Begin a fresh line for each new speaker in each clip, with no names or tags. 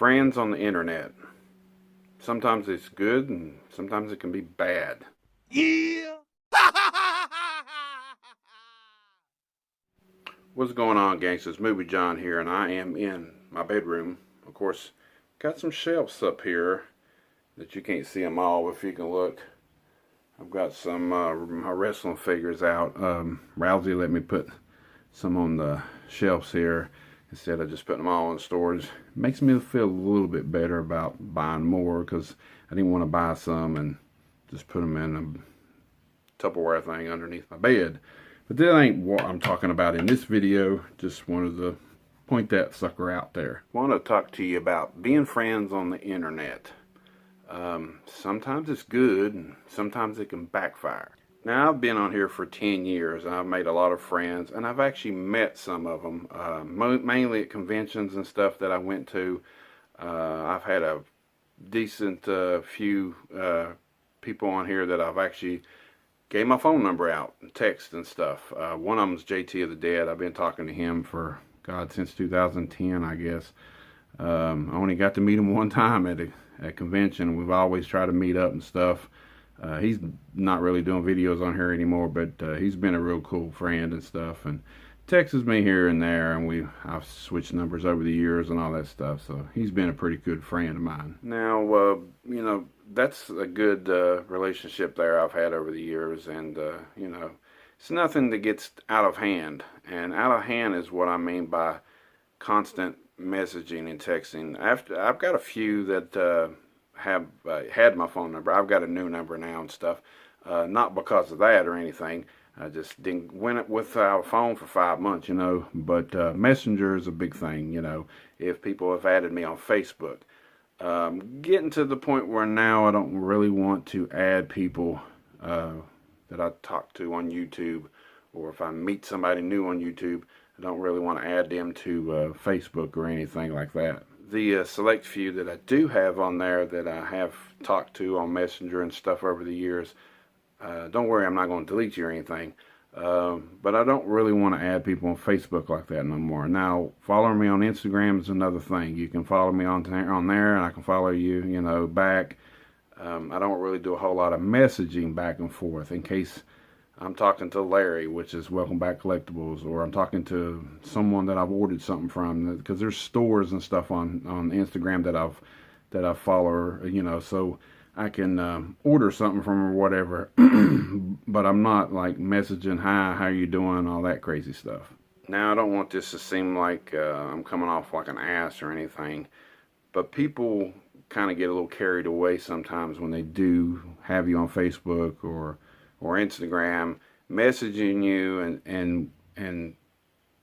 Friends on the internet. Sometimes it's good and sometimes it can be bad.
Yeah.
What's going on, gangsters? Movie John here, and I am in my bedroom. Of course, got some shelves up here that you can't see them all, but if you can look, I've got some my wrestling figures out. Rousey let me put some on the shelves here instead of just putting them all in storage. Makes me feel a little bit better about buying more because I didn't want to buy some and just put them in a Tupperware thing underneath my bed. But that ain't what I'm talking about in this video. Just wanted to point that sucker out there. I want to talk to you about being friends on the internet. Sometimes it's good and sometimes it can backfire. Now, I've been on here for 10 years and I've made a lot of friends, and I've actually met some of them, mainly at conventions and stuff that I went to. I've had a decent few people on here that I've actually gave my phone number out and text and stuff. One of them's JT of the Dead. I've been talking to him for, God, since 2010, I guess. I only got to meet him one time at a convention. We've always tried to meet up and stuff. He's not really doing videos on here anymore, but he's been a real cool friend and stuff, and texts me here and there, and I've switched numbers over the years and all that stuff, so he's been a pretty good friend of mine. Now, that's a good relationship there I've had over the years, and, it's nothing that gets out of hand, and out of hand is what I mean by constant messaging and texting. I've got a few that have had my phone number. I've got a new number now and stuff. Not because of that or anything. I just didn't went without a phone for 5 months, But Messenger is a big thing, If people have added me on Facebook, getting to the point where now I don't really want to add people that I talk to on YouTube, or if I meet somebody new on YouTube, I don't really want to add them to Facebook or anything like that. The select few that I do have on there that I have talked to on Messenger and stuff over the years, don't worry, I'm not going to delete you or anything, but I don't really want to add people on Facebook like that no more. Now, following me on Instagram is another thing. You can follow me on there, and I can follow you, back. I don't really do a whole lot of messaging back and forth in case I'm talking to Larry, which is Welcome Back Collectibles, or I'm talking to someone that I've ordered something from, because there's stores and stuff on Instagram that I follow, so I can order something from or whatever, but I'm not like messaging, hi, how you doing, all that crazy stuff. Now, I don't want this to seem like I'm coming off like an ass or anything, but people kind of get a little carried away sometimes when they do have you on Facebook or Instagram, messaging you and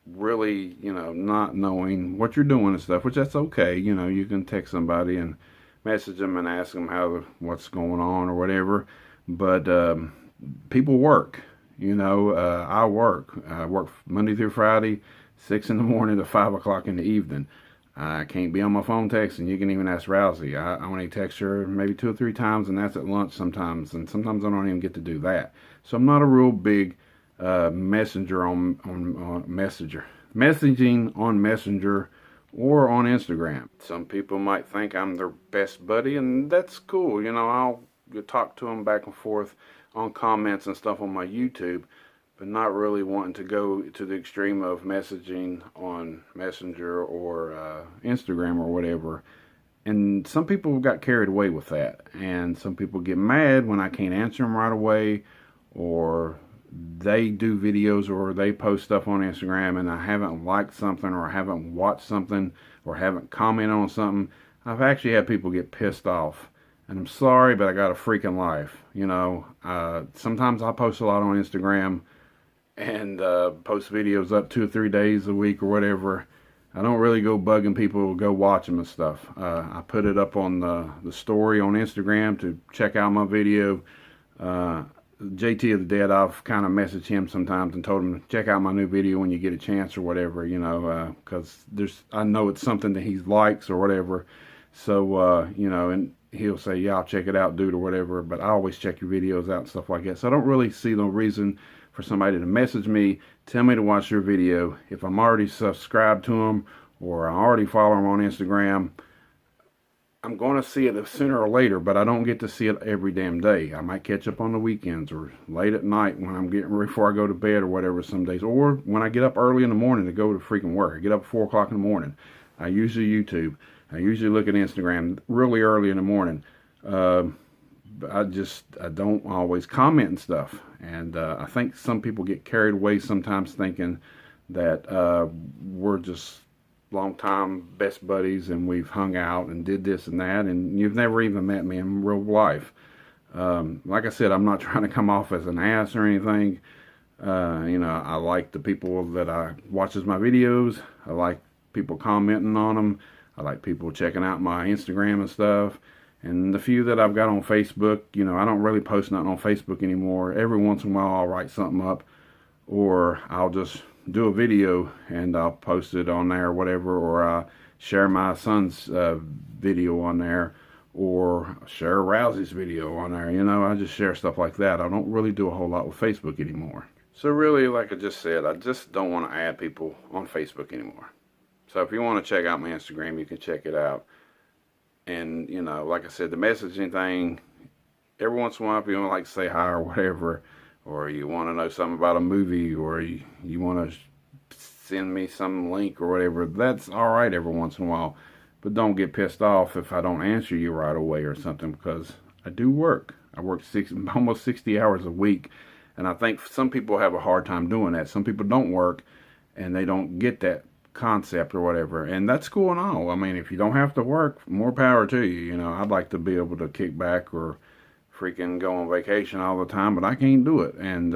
really, not knowing what you're doing and stuff, which that's okay. You can text somebody and message them and ask them what's going on or whatever. But people work. I work. I work Monday through Friday, 6 in the morning to 5 o'clock in the evening. I can't be on my phone texting. You can even ask Rousey. I only text her maybe 2 or 3 times, and that's at lunch sometimes. And sometimes I don't even get to do that. So I'm not a real big messenger on Messenger. Messaging on Messenger or on Instagram. Some people might think I'm their best buddy, and that's cool. I'll talk to them back and forth on comments and stuff on my YouTube, but not really wanting to go to the extreme of messaging on Messenger or Instagram or whatever. And some people got carried away with that. And some people get mad when I can't answer them right away, or they do videos or they post stuff on Instagram and I haven't liked something or I haven't watched something or haven't commented on something. I've actually had people get pissed off. And I'm sorry, but I got a freaking life. Sometimes I post a lot on Instagram and post videos up 2 or 3 days a week or whatever. I don't really go bugging people to go watch them and stuff. I put it up on the story on Instagram to check out my video. JT of the Dead, I've kind of messaged him sometimes and told him to check out my new video when you get a chance or whatever, because I know it's something that he likes or whatever. So, and he'll say, yeah, I'll check it out, dude, or whatever. But I always check your videos out and stuff like that. So I don't really see no reason for somebody to message me, tell me to watch your video. If I'm already subscribed to them or I already follow them on Instagram, I'm going to see it sooner or later, but I don't get to see it every damn day. I might catch up on the weekends or late at night when I'm getting ready before I go to bed or whatever some days. Or when I get up early in the morning to go to freaking work. I get up at 4 o'clock in the morning. I usually YouTube. I usually look at Instagram really early in the morning. I don't always comment and stuff. And I think some people get carried away sometimes thinking that we're just long-time best buddies and we've hung out and did this and that, and you've never even met me in real life. Like I said, I'm not trying to come off as an ass or anything. I like the people that I watches my videos. I like people commenting on them. I like people checking out my Instagram and stuff. And the few that I've got on Facebook, I don't really post nothing on Facebook anymore. Every once in a while I'll write something up, or I'll just do a video and I'll post it on there or whatever, or I share my son's video on there, or share Rousey's video on there. I just share stuff like that. I don't really do a whole lot with Facebook anymore. So really, like I just said, I just don't want to add people on Facebook anymore. So if you want to check out my Instagram, you can check it out. And, like I said, the messaging thing, every once in a while, if you want to say hi or whatever, or you want to know something about a movie, or you want to send me some link or whatever, that's all right every once in a while. But don't get pissed off if I don't answer you right away or something, because I do work. I work almost 60 hours a week, and I think some people have a hard time doing that. Some people don't work, and they don't get that concept or whatever, and that's cool and all. I mean, if you don't have to work, more power to you. I'd like to be able to kick back or freaking go on vacation all the time, but I can't do it. And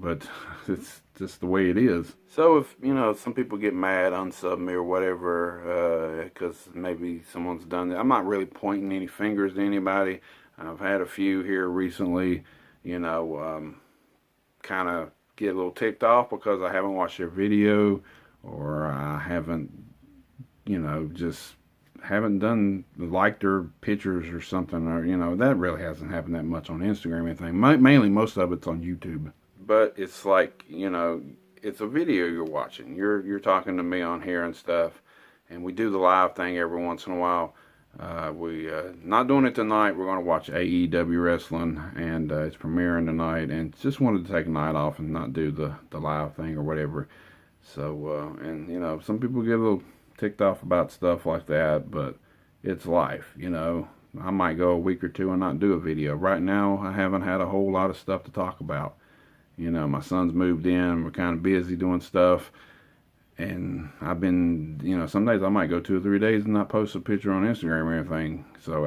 but it's just the way it is. So if some people get mad, unsub me or whatever, because maybe someone's done that, I'm not really pointing any fingers to anybody. I've had a few here recently, kind of get a little ticked off because I haven't watched their video, or I haven't, just haven't done liked their pictures or something, or that really hasn't happened that much on Instagram or anything. Mainly, most of it's on YouTube. But it's like, it's a video you're watching. You're talking to me on here and stuff, and we do the live thing every once in a while. We not doing it tonight. We're going to watch AEW wrestling, and it's premiering tonight, and just wanted to take a night off and not do the live thing or whatever. So, and some people get a little ticked off about stuff like that, but it's life. I might go a week or two and not do a video. Right now, I haven't had a whole lot of stuff to talk about. My son's moved in. We're kind of busy doing stuff, and I've been, some days I might go 2 or 3 days and not post a picture on Instagram or anything. So,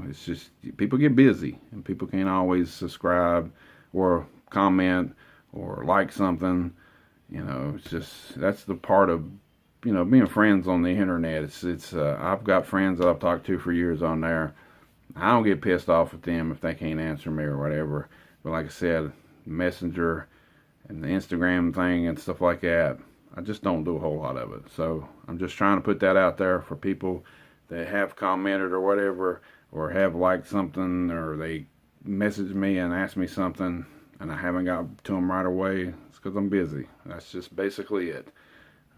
it's just, people get busy, and people can't always subscribe or comment or like something. It's just, that's the part of, being friends on the internet. It's I've got friends that I've talked to for years on there. I don't get pissed off at them if they can't answer me or whatever. But like I said, Messenger and the Instagram thing and stuff like that, I just don't do a whole lot of it. So I'm just trying to put that out there for people that have commented or whatever, or have liked something, or they message me and ask me something and I haven't got to them right away. It's because I'm busy. That's just basically it.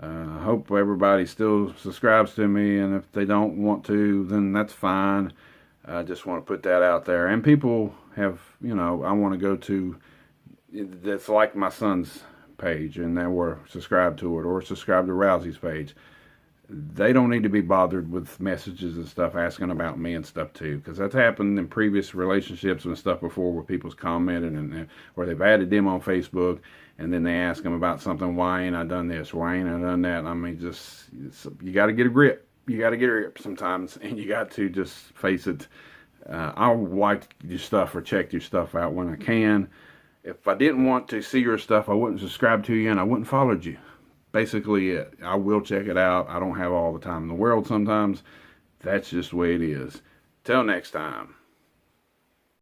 I hope everybody still subscribes to me, and if they don't want to, then that's fine. I just want to put that out there. And people have, I want to go to, that's like my son's page, and they were subscribed to it, or subscribe to Rousey's page. They don't need to be bothered with messages and stuff asking about me and stuff too, because that's happened in previous relationships and stuff before, where people's commented and or they've added them on Facebook, and then they ask them about something. Why ain't I done this? Why ain't I done that? I mean, you got to get a grip. You got to get a grip sometimes, and you got to just face it. I'll like your stuff or check your stuff out when I can. If I didn't want to see your stuff, I wouldn't subscribe to you, and I wouldn't follow you. Basically it. I will check it out. I don't have all the time in the world sometimes. That's just the way it is. Till next time.